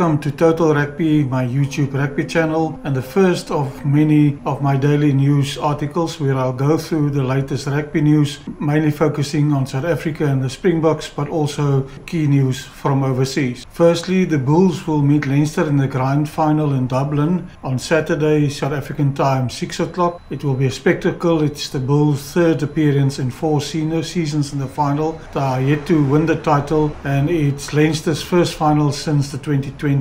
welcome to Total Rugby, my YouTube rugby channel, and the first of many of my daily news articles where I'll go through the latest rugby news, mainly focusing on South Africa and the Springboks, but also key news from overseas. Firstly, the Bulls will meet Leinster in the grand final in Dublin on Saturday, South African time, 6 o'clock. It will be a spectacle. It's the Bulls' third appearance in 4 senior seasons in the final. They are yet to win the title, and it's Leinster's first final since the 2020-21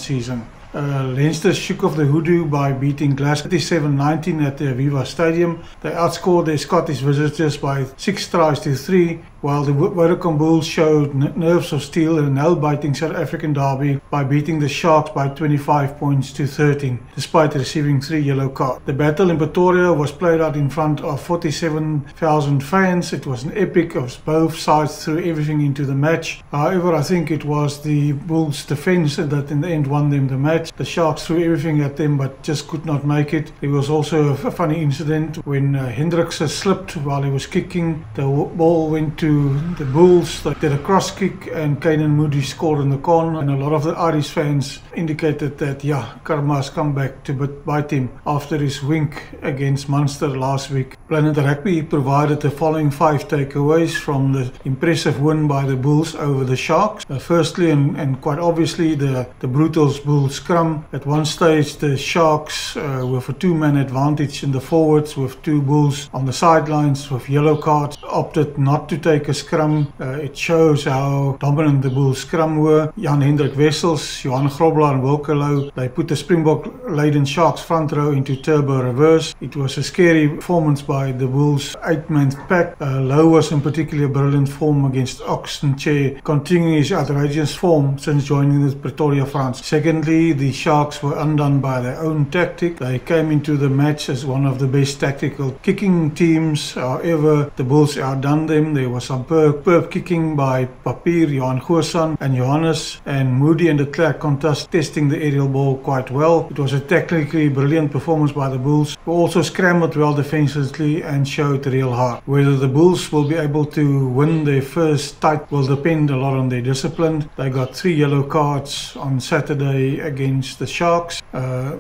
season. Leinster shook off the hoodoo by beating Glasgow 37-19 at the Aviva Stadium. They outscored their Scottish visitors by 6 tries to 3, while the Vodacom Bulls showed nerves of steel in a nail-biting South African derby by beating the Sharks by 25 points to 13, despite receiving 3 yellow cards. The battle in Pretoria was played out in front of 47,000 fans. It was an epic as both sides threw everything into the match. However, I think it was the Bulls' defence that in the end won them the match. The Sharks threw everything at them but just could not make it. There was also a funny incident when Hendricks slipped while he was kicking. The ball went to the Bulls. They did a cross kick and Kainan Moodie scored in the corner, and a lot of the Irish fans indicated that karma has come back to bite him after his wink against Munster last week. Planet Rugby provided the following 5 takeaways from the impressive win by the Bulls over the Sharks. Firstly, and quite obviously, the brutal Bulls scrum. At one stage the Sharks with a 2-man advantage in the forwards with 2 Bulls on the sidelines with yellow cards opted not to take a scrum. It shows how dominant the Bulls scrum were. Jan-Hendrik Wessels, Johan Grobler and Wilco Louw, they put the Springbok-laden Sharks front row into turbo reverse. It was a scary performance by the Bulls 8-man pack. Louw was in particular brilliant form against Oxenchair, continuing his outrageous form since joining the Pretoria France. Secondly, the Sharks were undone by their own tactic. They came into the match as one of the best tactical kicking teams. However, the Bulls outdone them. There was some perp kicking by Papier, Johan Goosan and Johannes, and Moodie and de Klerk contesting the aerial ball quite well. It was a technically brilliant performance by the Bulls, who also scrambled well defensively and showed real heart. Whether the Bulls will be able to win their first title will depend a lot on their discipline. They got 3 yellow cards on Saturday against the Sharks.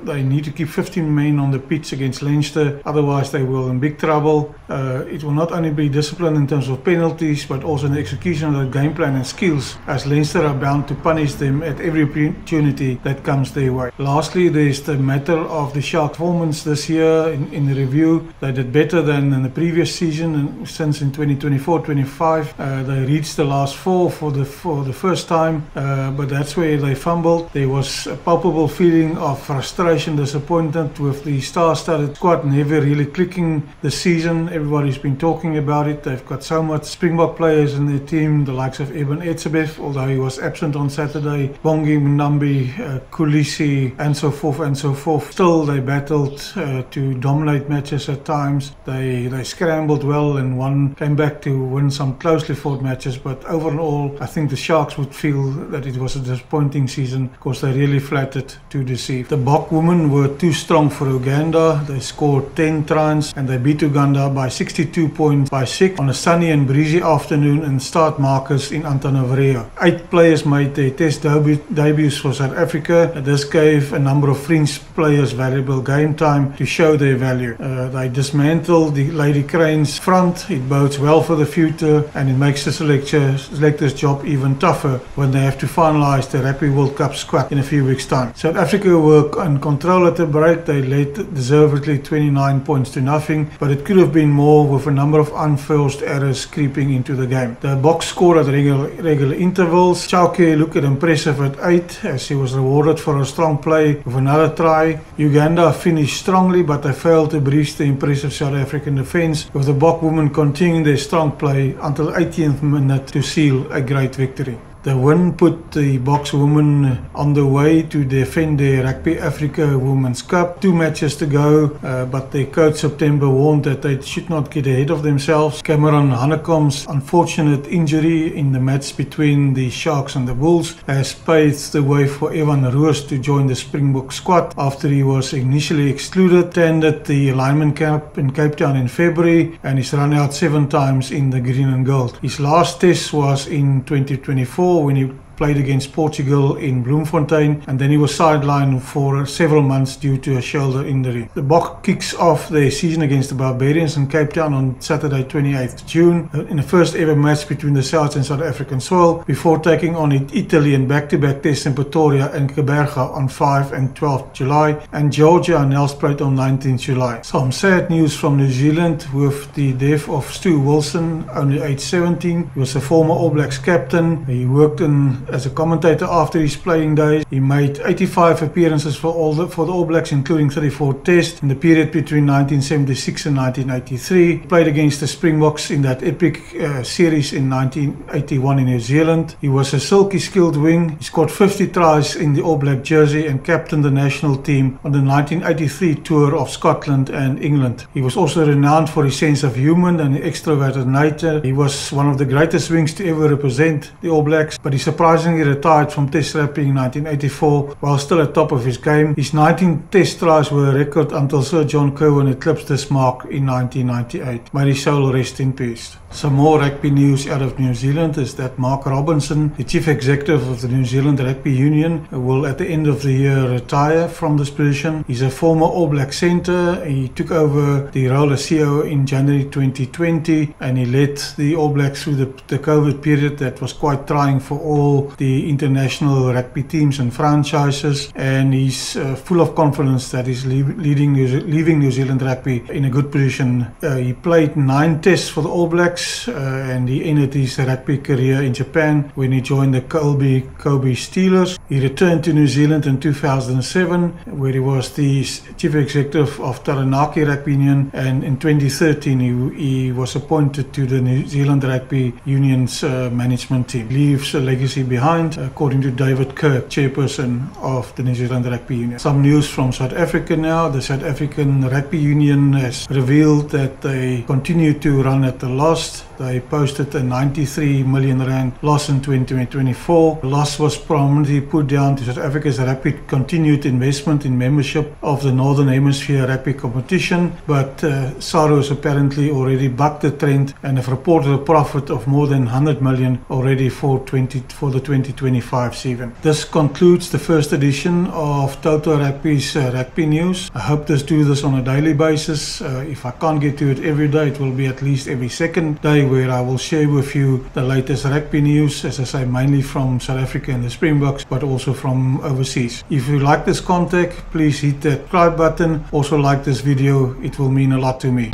They need to keep 15 men on the pitch against Leinster, otherwise they will in big trouble. It will not only be discipline in terms of penalties, but also in the execution of the game plan and skills, as Leinster are bound to punish them at every opportunity that comes their way. Lastly, there's the matter of the Shark performance this year. In the review, they did better than in the previous season, and since in 2024-25 they reached the last 4 for the first time, but that's where they fumbled. There was a palpable feeling of frustration, disappointment with the star-studded squad never really clicking this season. Everybody's been talking about it. They've got so much Springbok players in their team, the likes of Eben Etzebeth, although he was absent on Saturday, Bongi Mnambi, Kulisi, and so forth and so forth. Still, they battled to dominate matches at times. They scrambled well and came back to win some closely fought matches, but overall I think the Sharks would feel that it was a disappointing season because they really flattered to deceive. The Bok women were too strong for Uganda. They scored 10 tries and they beat Uganda by 62 points by 6 on a sunny and breezy afternoon in start markers in Antananarivo. 8 players made their test debuts for South Africa. This gave a number of fringe players valuable game time to show their value. They dismantled the Lady Cranes front. It bodes well for the future, and it makes the selectors' job even tougher when they have to finalise the Rugby World Cup squad in a few weeks' time. South Africa were in control at the break. They led deservedly 29 points to nothing, but it could have been more with a number of unforced errors creeping into the game. The Boks scored at regular intervals. Chauke looked impressive at 8 as he was rewarded for a strong play with another try. Uganda finished strongly, but they failed to breach the impressive South African defence, with the Bok women continuing their strong play until 80th minute to seal a great victory. The win put the Boks women on the way to defend their Rugby Africa Women's Cup. 2 matches to go, but their coach September warned that they should not get ahead of themselves. Cameron Hanekom's unfortunate injury in the match between the Sharks and the Bulls has paved the way for Evan Roos to join the Springbok squad after he was initially excluded. Attended the alignment camp in Cape Town in February and he's run out 7 times in the green and gold. His last test was in 2024 when he played against Portugal in Bloemfontein, and then he was sidelined for several months due to a shoulder injury. The Boks kicks off their season against the Barbarians in Cape Town on Saturday 28th June in the first ever match between the South and South African soil before taking on Italy in back-to-back tests in Pretoria and Gqeberha on 5 and 12th July and Georgia and Nelspruit on 19th July. Some sad news from New Zealand with the death of Stu Wilson, only age 17. He was a former All Blacks captain. He worked as a commentator after his playing days. He made 85 appearances for the All Blacks, including 34 tests in the period between 1976 and 1983. He played against the Springboks in that epic series in 1981 in New Zealand. He was a silky skilled wing. He scored 50 tries in the All Black jersey and captained the national team on the 1983 tour of Scotland and England. He was also renowned for his sense of humor and extroverted nature. He was one of the greatest wings to ever represent the All Blacks, but he surprisingly retired from Test rapping in 1984 while still at top of his game. His 19 Test tries were a record until Sir John Cowan eclipsed this mark in 1998. May his soul rest in peace. Some more rugby news out of New Zealand is that Mark Robinson, the Chief Executive of the New Zealand Rugby Union, will at the end of the year retire from this position. He's a former All Black centre. He took over the role as CEO in January 2020 and he led the All Blacks through the COVID period that was quite trying for all the international rugby teams and franchises, and he's full of confidence that he's leaving New Zealand rugby in a good position. He played 9 tests for the All Blacks and he ended his rugby career in Japan when he joined the Kobe Steelers. He returned to New Zealand in 2007 where he was the Chief Executive of Taranaki Rugby Union, and in 2013 he was appointed to the New Zealand Rugby Union's management team. He leaves a legacy behind, according to David Kirk, chairperson of the New Zealand Rugby Union. Some news from South Africa now. The South African Rugby Union has revealed that they continue to run at a loss. They posted a 93 million rand loss in 2024. The loss was prominently put down to South Africa's rapid continued investment in membership of the Northern Hemisphere rugby competition, but SARU has apparently already bucked the trend and have reported a profit of more than 100 million already for the 2025 season. This concludes the first edition of Total Rugby's rugby news. I hope to do this on a daily basis. If I can't get to it every day, it will be at least every second day where I will share with you the latest rugby news, as I say, mainly from South Africa and the Springboks, but also from overseas. If you like this content, please hit that subscribe button. Also like this video, it will mean a lot to me.